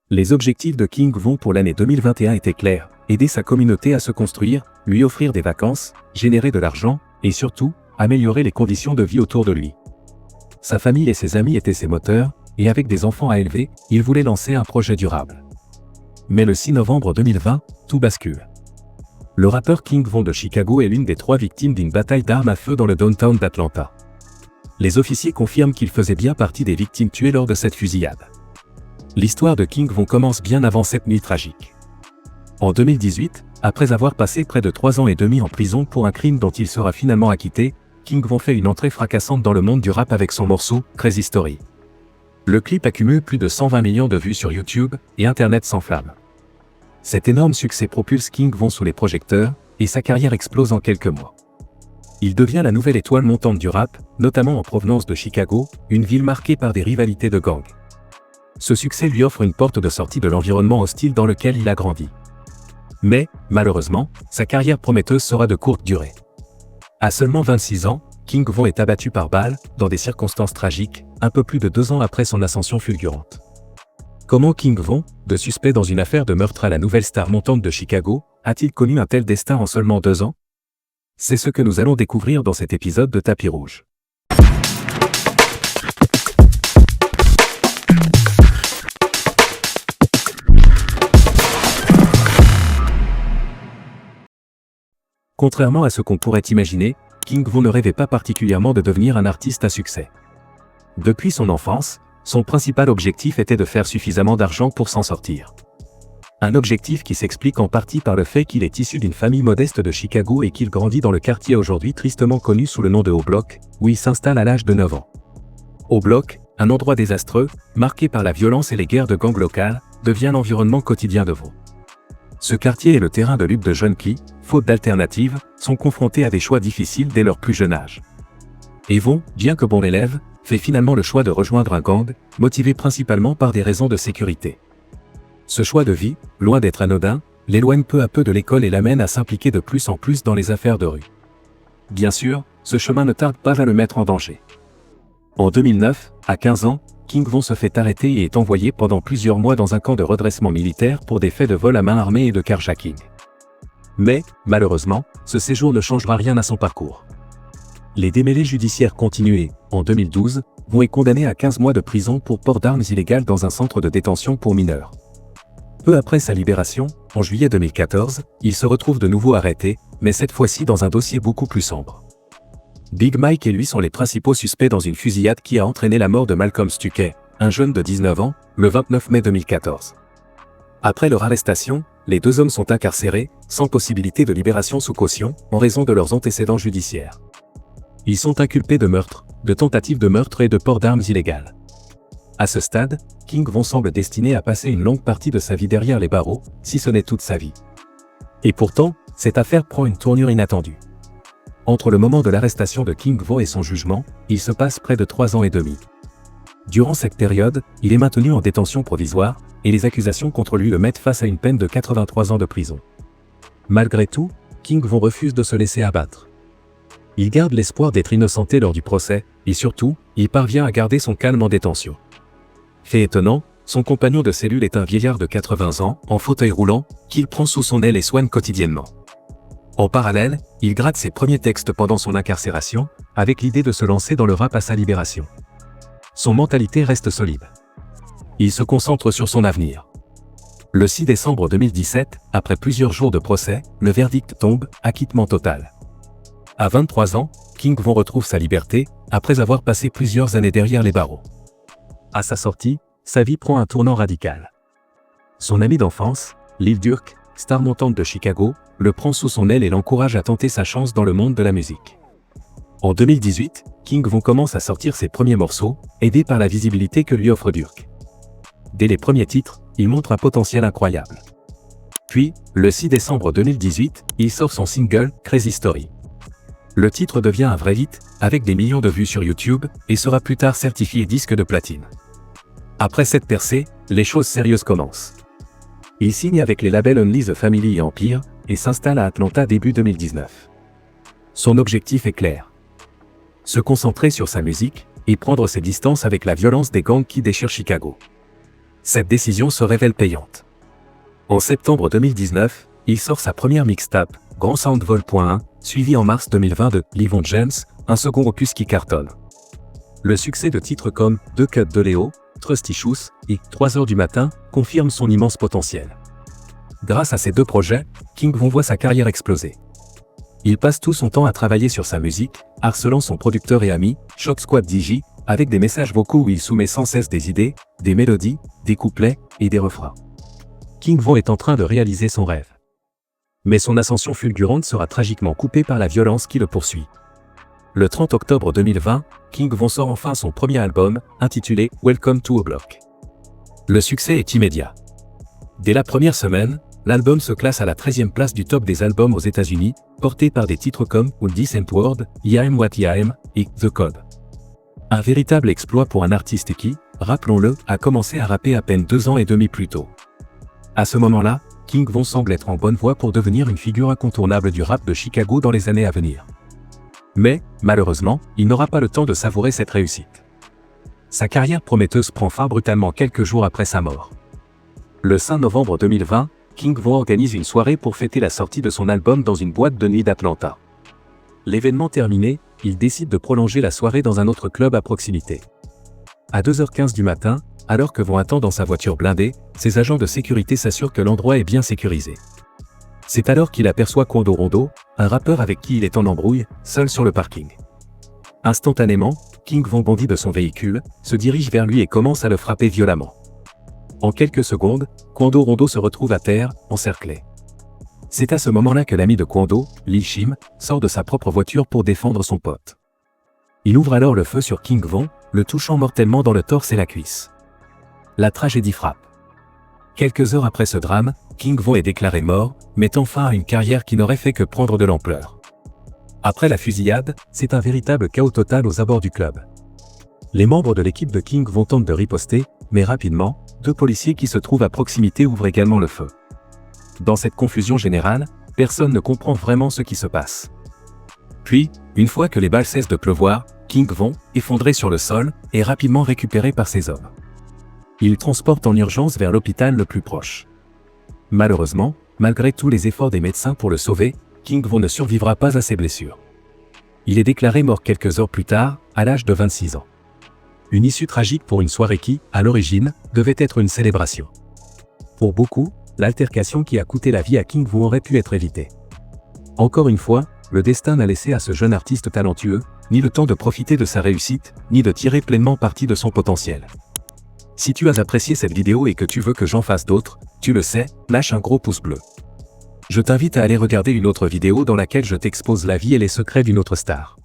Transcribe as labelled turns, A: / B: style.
A: Les objectifs de King Von pour l'année 2021 étaient clairs: aider sa communauté à se construire, lui offrir des vacances, générer de l'argent, et surtout, améliorer les conditions de vie autour de lui. Sa famille et ses amis étaient ses moteurs, et avec des enfants à élever, il voulait lancer un projet durable. Mais le 6 novembre 2020, tout bascule. Le rappeur King Von de Chicago est l'une des 3 victimes d'une bataille d'armes à feu dans le downtown d'Atlanta. Les officiers confirment qu'il faisait bien partie des victimes tuées lors de cette fusillade. L'histoire de King Von commence bien avant cette nuit tragique. En 2018, après avoir passé près de 3 ans et demi en prison pour un crime dont il sera finalement acquitté, King Von fait une entrée fracassante dans le monde du rap avec son morceau « Crazy Story ». Le clip accumule plus de 120 millions de vues sur YouTube et Internet s'enflamme. Cet énorme succès propulse King Von sous les projecteurs, et sa carrière explose en quelques mois. Il devient la nouvelle étoile montante du rap, notamment en provenance de Chicago, une ville marquée par des rivalités de gangs. Ce succès lui offre une porte de sortie de l'environnement hostile dans lequel il a grandi. Mais, malheureusement, sa carrière prometteuse sera de courte durée. À seulement 26 ans, King Von est abattu par balle, dans des circonstances tragiques, un peu plus de 2 ans après son ascension fulgurante. Comment King Von, de suspect dans une affaire de meurtre à la nouvelle star montante de Chicago, a-t-il connu un tel destin en seulement 2 ans? C'est ce que nous allons découvrir dans cet épisode de Tapis Rouge. Contrairement à ce qu'on pourrait imaginer, King Von ne rêvait pas particulièrement de devenir un artiste à succès. Depuis son enfance, son principal objectif était de faire suffisamment d'argent pour s'en sortir. Un objectif qui s'explique en partie par le fait qu'il est issu d'une famille modeste de Chicago et qu'il grandit dans le quartier aujourd'hui tristement connu sous le nom de O-Block, où il s'installe à l'âge de 9 ans. O-Block, un endroit désastreux, marqué par la violence et les guerres de gangs locales, devient l'environnement quotidien de Von. Ce quartier est le terrain de lutte de jeunes qui, faute d'alternatives, sont confrontés à des choix difficiles dès leur plus jeune âge. Et Von, bien que bon élève, fait finalement le choix de rejoindre un gang, motivé principalement par des raisons de sécurité. Ce choix de vie, loin d'être anodin, l'éloigne peu à peu de l'école et l'amène à s'impliquer de plus en plus dans les affaires de rue. Bien sûr, ce chemin ne tarde pas à le mettre en danger. En 2009, à 15 ans, King Von se fait arrêter et est envoyé pendant plusieurs mois dans un camp de redressement militaire pour des faits de vol à main armée et de carjacking. Mais, malheureusement, ce séjour ne changera rien à son parcours. Les démêlés judiciaires continuent et, en 2012, Von est condamné à 15 mois de prison pour port d'armes illégales dans un centre de détention pour mineurs. Peu après sa libération, en juillet 2014, il se retrouve de nouveau arrêté, mais cette fois-ci dans un dossier beaucoup plus sombre. Big Mike et lui sont les principaux suspects dans une fusillade qui a entraîné la mort de Malcolm Stuckey, un jeune de 19 ans, le 29 mai 2014. Après leur arrestation, les 2 hommes sont incarcérés, sans possibilité de libération sous caution, en raison de leurs antécédents judiciaires. Ils sont inculpés de meurtre, de tentative de meurtre et de port d'armes illégales. À ce stade, King Von semble destiné à passer une longue partie de sa vie derrière les barreaux, si ce n'est toute sa vie. Et pourtant, cette affaire prend une tournure inattendue. Entre le moment de l'arrestation de King Von et son jugement, il se passe près de 3 ans et demi. Durant cette période, il est maintenu en détention provisoire, et les accusations contre lui le mettent face à une peine de 83 ans de prison. Malgré tout, King Von refuse de se laisser abattre. Il garde l'espoir d'être innocenté lors du procès, et surtout, il parvient à garder son calme en détention. Fait étonnant, son compagnon de cellule est un vieillard de 80 ans, en fauteuil roulant, qu'il prend sous son aile et soigne quotidiennement. En parallèle, il gratte ses premiers textes pendant son incarcération, avec l'idée de se lancer dans le rap à sa libération. Son mentalité reste solide. Il se concentre sur son avenir. Le 6 décembre 2017, après plusieurs jours de procès, le verdict tombe, acquittement total. À 23 ans, King Von retrouve sa liberté, après avoir passé plusieurs années derrière les barreaux. À sa sortie, sa vie prend un tournant radical. Son ami d'enfance, Lil Durk, star montante de Chicago, le prend sous son aile et l'encourage à tenter sa chance dans le monde de la musique. En 2018, King Von commence à sortir ses premiers morceaux, aidé par la visibilité que lui offre Durk. Dès les premiers titres, il montre un potentiel incroyable. Puis, le 6 décembre 2018, il sort son single « Crazy Story ». Le titre devient un vrai hit, avec des millions de vues sur YouTube, et sera plus tard certifié disque de platine. Après cette percée, les choses sérieuses commencent. Il signe avec les labels Only the Family et Empire, et s'installe à Atlanta début 2019. Son objectif est clair. Se concentrer sur sa musique, et prendre ses distances avec la violence des gangs qui déchirent Chicago. Cette décision se révèle payante. En septembre 2019, il sort sa première mixtape, Grand Sound Vol.1, suivi en mars 2020 de Livon James, un second opus qui cartonne. Le succès de titres comme Deux Cuts de Léo, Trust Issues et 3 heures du matin confirme son immense potentiel. Grâce à ces deux projets, King Von voit sa carrière exploser. Il passe tout son temps à travailler sur sa musique, harcelant son producteur et ami, Shot Squad DJ, avec des messages vocaux où il soumet sans cesse des idées, des mélodies, des couplets et des refrains. King Von est en train de réaliser son rêve. Mais son ascension fulgurante sera tragiquement coupée par la violence qui le poursuit. Le 30 octobre 2020, King Von sort enfin son premier album, intitulé Welcome to a Block. Le succès est immédiat. Dès la première semaine, l'album se classe à la 13e place du top des albums aux États-Unis, porté par des titres comme Decent World, I'm What I Am et The Code. Un véritable exploit pour un artiste qui, rappelons-le, a commencé à rapper à peine 2 ans et demi plus tôt. À ce moment-là, King Von semble être en bonne voie pour devenir une figure incontournable du rap de Chicago dans les années à venir. Mais, malheureusement, il n'aura pas le temps de savourer cette réussite. Sa carrière prometteuse prend fin brutalement quelques jours après sa mort. Le 5 novembre 2020, King Von organise une soirée pour fêter la sortie de son album dans une boîte de nuit d'Atlanta. L'événement terminé, il décide de prolonger la soirée dans un autre club à proximité. À 2h15 du matin, alors que Von attend dans sa voiture blindée, ses agents de sécurité s'assurent que l'endroit est bien sécurisé. C'est alors qu'il aperçoit Quando Rondo, un rappeur avec qui il est en embrouille, seul sur le parking. Instantanément, King Von bondit de son véhicule, se dirige vers lui et commence à le frapper violemment. En quelques secondes, Quando Rondo se retrouve à terre, encerclé. C'est à ce moment-là que l'ami de Quando, Lil Shim, sort de sa propre voiture pour défendre son pote. Il ouvre alors le feu sur King Von, le touchant mortellement dans le torse et la cuisse. La tragédie frappe. Quelques heures après ce drame, King Von est déclaré mort, mettant fin à une carrière qui n'aurait fait que prendre de l'ampleur. Après la fusillade, c'est un véritable chaos total aux abords du club. Les membres de l'équipe de King Von tentent de riposter, mais rapidement, 2 policiers qui se trouvent à proximité ouvrent également le feu. Dans cette confusion générale, personne ne comprend vraiment ce qui se passe. Puis, une fois que les balles cessent de pleuvoir, King Von, effondré sur le sol, est rapidement récupéré par ses hommes. Il transporte en urgence vers l'hôpital le plus proche. Malheureusement, malgré tous les efforts des médecins pour le sauver, King Von ne survivra pas à ses blessures. Il est déclaré mort quelques heures plus tard, à l'âge de 26 ans. Une issue tragique pour une soirée qui, à l'origine, devait être une célébration. Pour beaucoup, l'altercation qui a coûté la vie à King Von aurait pu être évitée. Encore une fois, le destin n'a laissé à ce jeune artiste talentueux, ni le temps de profiter de sa réussite, ni de tirer pleinement parti de son potentiel. Si tu as apprécié cette vidéo et que tu veux que j'en fasse d'autres, tu le sais, lâche un gros pouce bleu. Je t'invite à aller regarder une autre vidéo dans laquelle je t'expose la vie et les secrets d'une autre star.